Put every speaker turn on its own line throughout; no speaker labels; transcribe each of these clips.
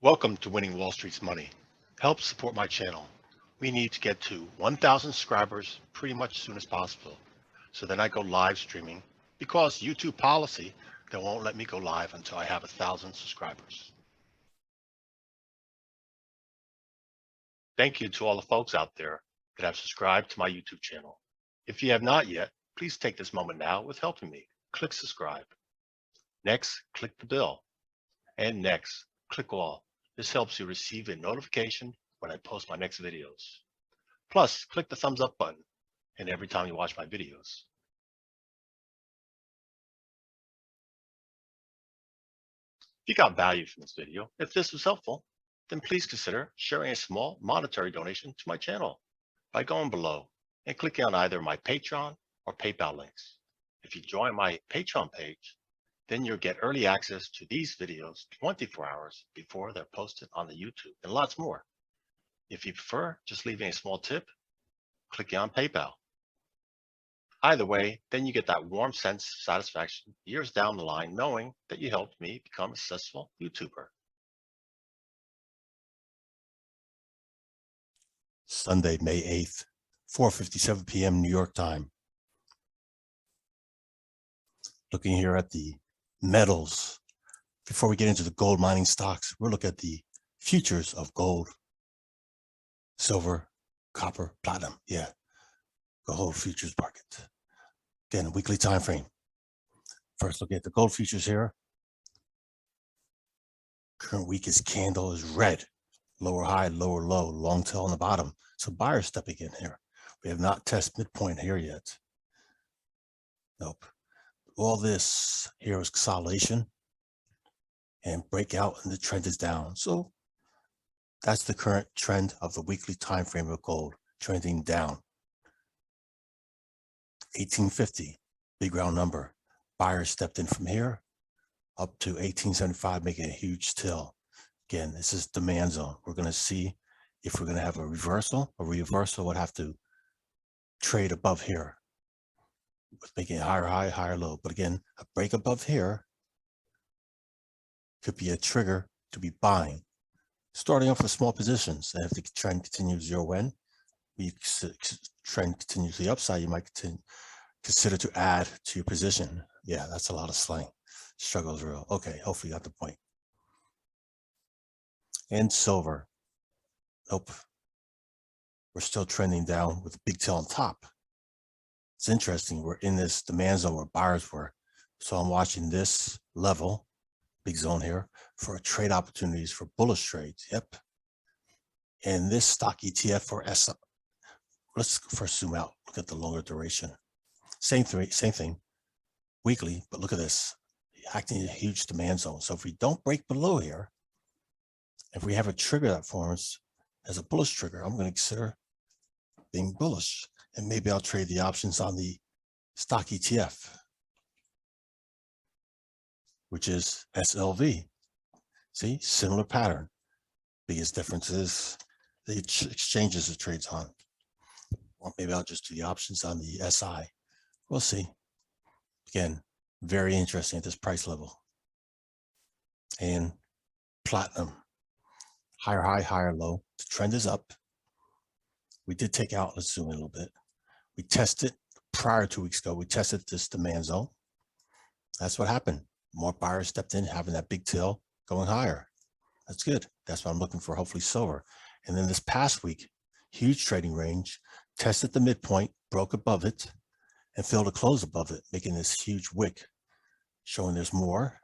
Welcome to Winning Wall Street's Money. Help support my channel. We need to get to 1,000 subscribers pretty much as soon as possible. So then I go live streaming because YouTube policy, they won't let me go live until I have 1,000 subscribers. Thank you to all the folks out there that have subscribed to my YouTube channel. If you have not yet, please take this moment now with helping me. Click subscribe. Next, click the bell. And next, click all. This helps you receive a notification when I post my next videos. Plus, click the thumbs up button and every time you watch my videos. If you got value from this video, if this was helpful, then please consider sharing a small monetary donation to my channel by going below and clicking on either my Patreon or PayPal links. If you join my Patreon page, then you'll get early access to these videos 24 hours before they're posted on the YouTube and lots more. If you prefer just leaving a small tip, click on PayPal. Either way, then you get that warm sense of satisfaction years down the line knowing that you helped me become a successful YouTuber. Sunday, May 8th, 4:57 p.m. New York time. Looking here at the metals. Before we get into the gold mining stocks, we'll look at the futures of gold, silver, copper, platinum. Yeah, the whole futures market. Again, weekly time frame. First, look at the gold futures here. Current weakest candle is red. Lower high, lower low, long tail on the bottom. So buyers stepping in here. We have not tested midpoint here yet. Nope. All this here is consolidation and breakout, and the trend is down. So that's the current trend of the weekly time frame of gold, trending down. 1850, big round number. Buyers stepped in from here up to 1875, making a huge tail. Again, this is demand zone. We're going to see if we're going to have a reversal. A reversal would have to trade above here, with making a higher high, higher low. But again, a break above here could be a trigger to be buying. Starting off with small positions, and if the trend continues zero in, the trend continues to the upside, you might consider to add to your position. Yeah, that's a lot of slang. Struggle's real. Okay, hopefully you got the point. And silver. Nope. We're still trending down with a big tail on top. It's interesting. We're in this demand zone where buyers were. So I'm watching this level, big zone here, for trade opportunities for bullish trades. Yep. And this stock ETF for S. Let's first zoom out. Look at the longer duration. Same thing. Weekly, but look at this. Acting in a huge demand zone. So if we don't break below here, if we have a trigger that forms as a bullish trigger, I'm going to consider being bullish. And maybe I'll trade the options on the stock ETF, which is SLV. See, similar pattern. Biggest difference is the exchanges it trades on. Or maybe I'll just do the options on the SI. We'll see. Again, very interesting at this price level. And platinum, higher high, higher low. The trend is up. We did take out, let's zoom in a little bit. We tested prior 2 weeks ago, we tested this demand zone. That's what happened. More buyers stepped in, having that big tail going higher. That's good. That's what I'm looking for, hopefully silver. And then this past week, huge trading range, tested the midpoint, broke above it, and filled a close above it, making this huge wick, showing there's more.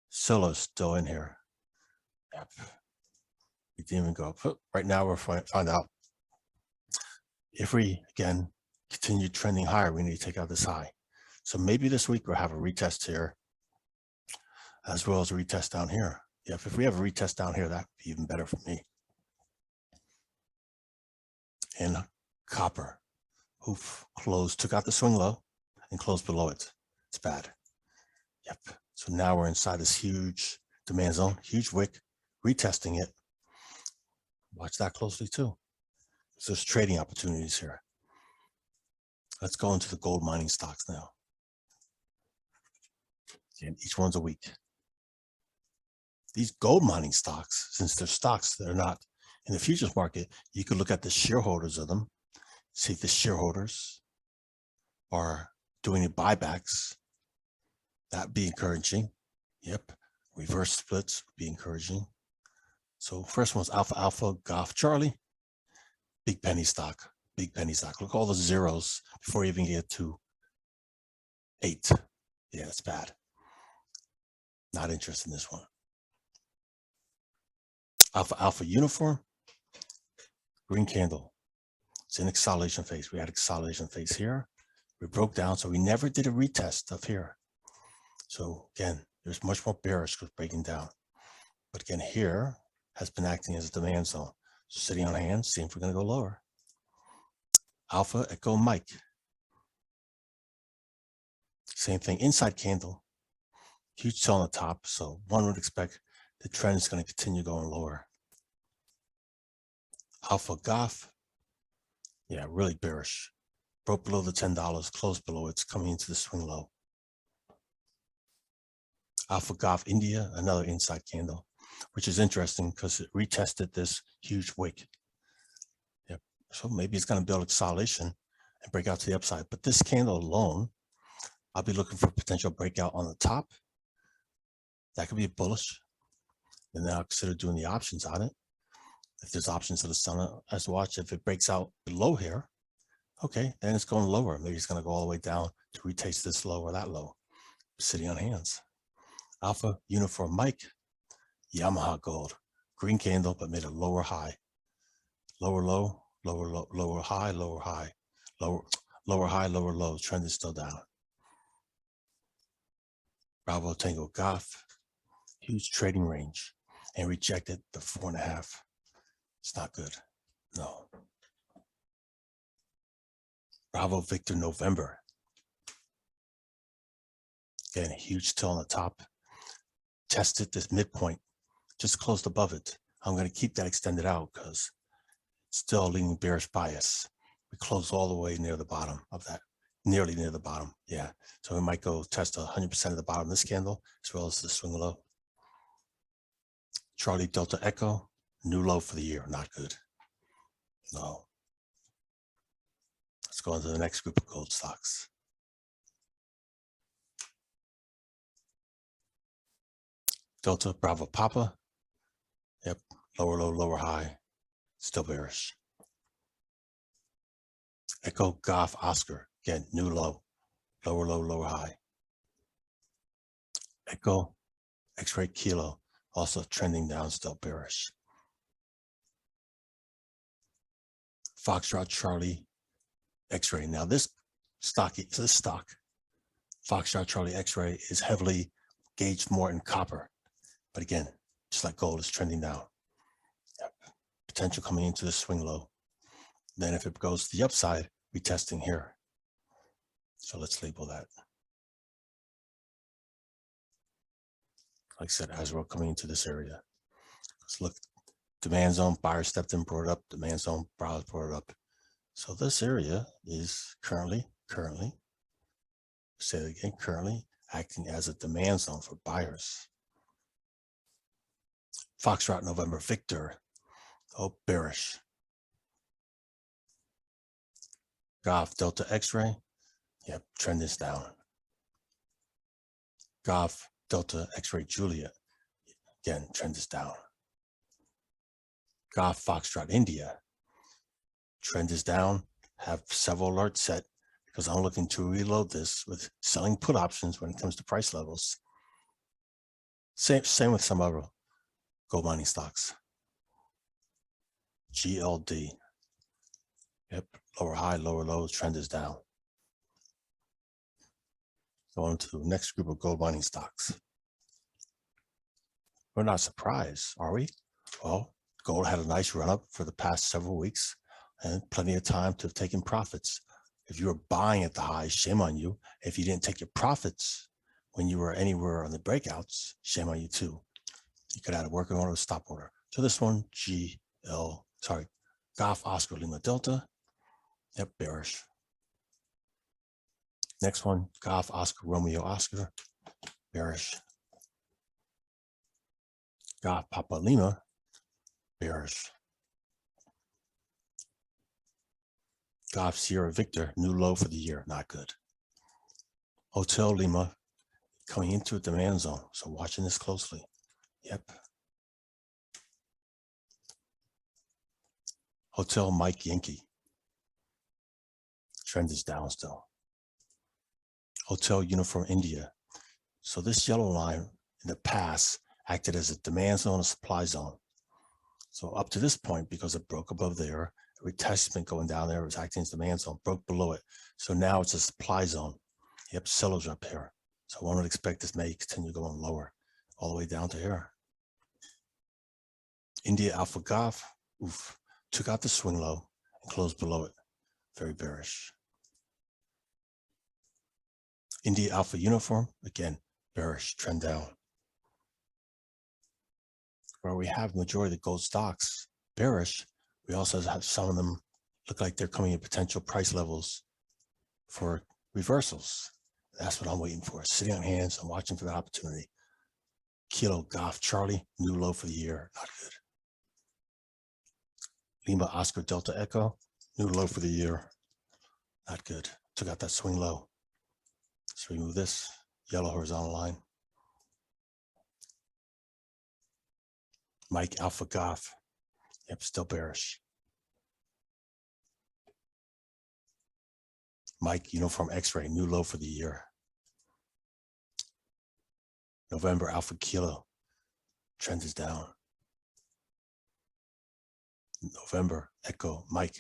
Silver's still in here. Yep. We didn't even go up. Right now, we're find out if we, again, continue trending higher, we need to take out this high. So maybe this week we'll have a retest here, as well as a retest down here. Yeah, if we have a retest down here, that would be even better for me. And copper, oof, closed, took out the swing low and closed below it. It's bad. Yep. So now we're inside this huge demand zone, huge wick, retesting it. Watch that closely too. So there's trading opportunities here. Let's go into the gold mining stocks now. And each one's a week. these gold mining stocks, since they're stocks that are not in the futures market, you could look at the shareholders of them, see if the shareholders are doing the buybacks. That'd be encouraging. Yep. Reverse splits would be encouraging. So first one's Alpha Alpha Golf Charlie. Big penny stock. Big penny stock. Look at all the zeros before you even get to 8. Yeah, it's bad. Not interested in this one. Alpha Alpha Uniform. Green candle. It's in acceleration phase. We had acceleration phase here. We broke down, so we never did a retest of here. So again, there's much more bearish with breaking down. But again, here has been acting as a demand zone. So sitting on hands, seeing if we're going to go lower. Alpha Echo Mike. Same thing, inside candle. Huge sell on the top. So one would expect the trend is going to continue going lower. Alpha Goff. Yeah, really bearish. Broke below the $10, closed below. It's coming into the swing low. Alpha Goff India, another inside candle, which is interesting because it retested this huge wick. Yep. So maybe it's going to build acceleration and break out to the upside. But this candle alone, I'll be looking for potential breakout on the top. That could be bullish. And then I'll consider doing the options on it. If there's options to the sun as to watch, if it breaks out below here, okay, then it's going lower. Maybe it's going to go all the way down to retest this low or that low. Sitting on hands. Alpha Uniform Mike, Yamaha Gold, green candle, but made a lower high. Lower low, lower low, lower high, lower high, lower high, lower low. Trend is still down. Bravo Tango Golf, huge trading range, and rejected the 4.5. It's not good. No. Bravo Victor November. Again, a huge tail on the top. Tested this midpoint, just closed above it. I'm going to keep that extended out because it's still leaning bearish bias. We closed all the way near the bottom of that, nearly near the bottom. Yeah. So we might go test 100% of the bottom of this candle as well as the swing low. Charlie Delta Echo, new low for the year. Not good. No. Let's go on to the next group of gold stocks. Delta Bravo Papa. Yep. Lower low, lower high. Still bearish. Echo Golf Oscar. Again, new low. Lower low, lower high. Echo X-Ray Kilo. Also trending down, still bearish. Foxtrot Charlie X-Ray. Now this stock, Foxtrot Charlie X-Ray, is heavily gauged more in copper. But again, just like gold, is trending down. Yep. Potential coming into the swing low. Then if it goes to the upside, retesting here. So let's label that. Like I said, as we're coming into this area. Let's look. Demand zone, buyer stepped in, brought it up. Demand zone, browse, brought it up. So this area is currently, say it again, currently acting as a demand zone for buyers. Foxtrot November Victor, oh, bearish. Golf Delta X-Ray, yep, trend is down. Golf Delta X-Ray Juliet, again, trend is down. Golf Foxtrot India, trend is down. Have several alerts set because I'm looking to reload this with selling put options when it comes to price levels. Same with some other gold mining stocks. GLD. Yep, lower high, lower low, trend is down. Going to the next group of gold mining stocks. We're not surprised, are we? Well, gold had a nice run up for the past several weeks and plenty of time to have taken profits. If you were buying at the highs, shame on you. If you didn't take your profits when you were anywhere on the breakouts, shame on you too. You could add a working order or stop order. So this one, Golf Oscar Lima Delta. Yep, bearish. Next one, Golf Oscar Romeo Oscar, bearish. Golf Papa Lima, bearish. Golf Sierra Victor, new low for the year, not good. Hotel Lima coming into a demand zone, so watching this closely. Yep. Hotel Mike Yankee, trend is down still. Hotel Uniform India. So this yellow line in the past acted as a demand zone, a supply zone. So up to this point, because it broke above there, a retestment going down there, it was acting as demand zone, broke below it. So now it's a supply zone. Yep, sellers are up here. So one would expect this may continue going lower, all the way down to here. India Alpha Golf, oof, took out the swing low and closed below it. Very bearish. India Alpha Uniform, again, bearish, trend down. Where we have majority of the gold stocks bearish, we also have some of them look like they're coming at potential price levels for reversals. That's what I'm waiting for. Sitting on hands, I'm watching for that opportunity. Kilo Golf Charlie, new low for the year, not good. Lima Oscar Delta Echo, new low for the year, not good. Took out that swing low. Let's remove this yellow horizontal line. Mike Alpha Golf, yep, still bearish. Mike Uniform X-Ray, new low for the year. November Alpha Kilo, trend is down. November Echo Mike,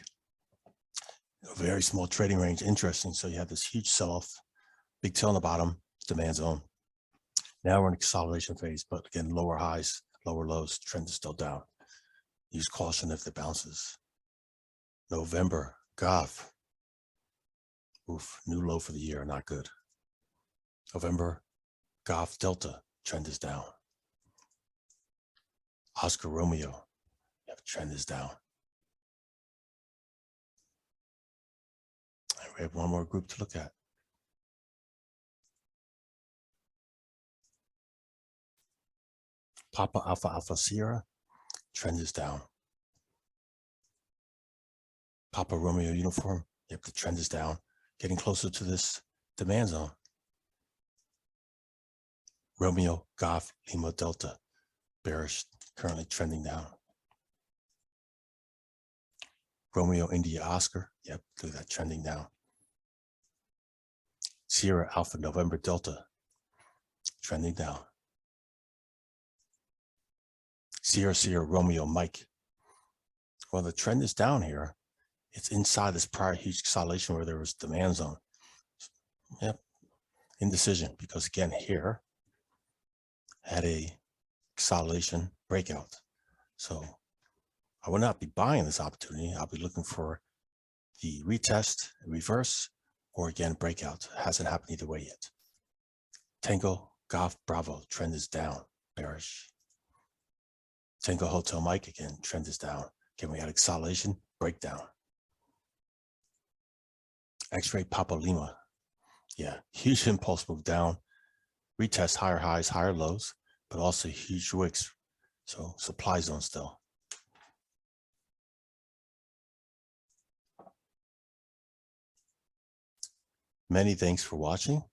a very small trading range, interesting. So you have this huge sell-off, big tail on the bottom, demand zone. Now we're in a consolidation phase, but again, lower highs, lower lows, trend is still down. Use caution if it bounces. November Golf, oof, new low for the year, not good. November Golf Delta, trend is down. Oscar Romeo, yep, trend is down. And we have one more group to look at. Papa Alpha Alpha Sierra, trend is down. Papa Romeo Uniform, yep, the trend is down. Getting closer to this demand zone. Romeo Golf Lima Delta, bearish, currently trending down. Romeo India Oscar, yep, look at that, trending down. Sierra Alpha November Delta, trending down. Sierra Romeo Mike. Well, the trend is down here. It's inside this prior huge consolidation where there was demand zone. Yep, indecision, because again here had a consolidation breakout. So I will not be buying this opportunity. I'll be looking for the retest, reverse, or again breakout. It hasn't happened either way yet. Tango Golf Bravo, trend is down, bearish. Tango Hotel Mike, again, trend is down. Again, we had consolidation, breakdown. X-Ray Papa Lima, yeah, huge impulse move down. Retest higher highs, higher lows, but also huge wicks. So supply zone still. Many thanks for watching.